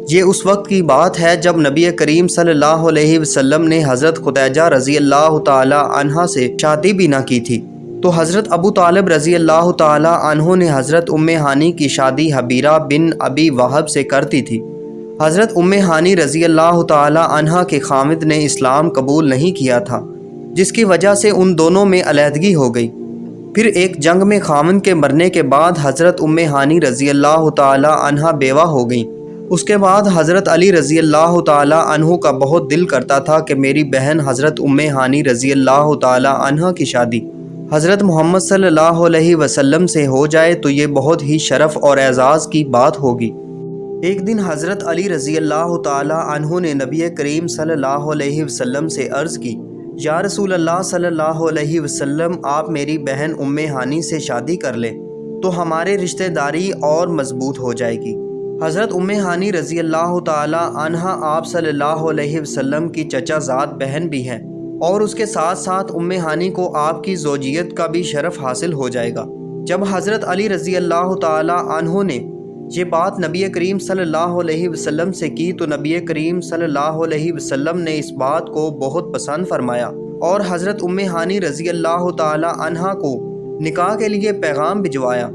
یہ اس وقت کی بات ہے جب نبی کریم صلی اللہ علیہ وسلم نے حضرت خدیجہ رضی اللہ تعالی عنہا سے شادی بھی نہ کی تھی، تو حضرت ابو طالب رضی اللہ تعالی عنہ نے حضرت ام ہانی کی شادی حبیرہ بن ابی وہب سے کرتی تھی۔ حضرت ام ہانی رضی اللہ تعالی عنہا کے خامد نے اسلام قبول نہیں کیا تھا، جس کی وجہ سے ان دونوں میں علیحدگی ہو گئی۔ پھر ایک جنگ میں خامد کے مرنے کے بعد حضرت ام ہانی رضی اللہ تعالی عنہا بیوہ ہو گئیں۔ اس کے بعد حضرت علی رضی اللہ تعالی عنہ کا بہت دل کرتا تھا کہ میری بہن حضرت ام ہانی رضی اللہ تعالی عنہا کی شادی حضرت محمد صلی اللہ علیہ وسلم سے ہو جائے تو یہ بہت ہی شرف اور اعزاز کی بات ہوگی۔ ایک دن حضرت علی رضی اللہ تعالی عنہ نے نبی کریم صلی اللہ علیہ وسلم سے عرض کی، یا رسول اللہ صلی اللہ علیہ وسلم، آپ میری بہن ام ہانی سے شادی کر لیں تو ہمارے رشتہ داری اور مضبوط ہو جائے گی۔ حضرت ام ہانی رضی اللہ تعالی عنہا آپ صلی اللہ علیہ وسلم کی چچا زاد بہن بھی ہیں، اور اس کے ساتھ ساتھ ام ہانی کو آپ کی زوجیت کا بھی شرف حاصل ہو جائے گا۔ جب حضرت علی رضی اللہ تعالی عنہ نے یہ بات نبی کریم صلی اللہ علیہ وسلم سے کی تو نبی کریم صلی اللہ علیہ وسلم نے اس بات کو بہت پسند فرمایا اور حضرت ام ہانی رضی اللہ تعالی عنہا کو نکاح کے لیے پیغام بھجوایا۔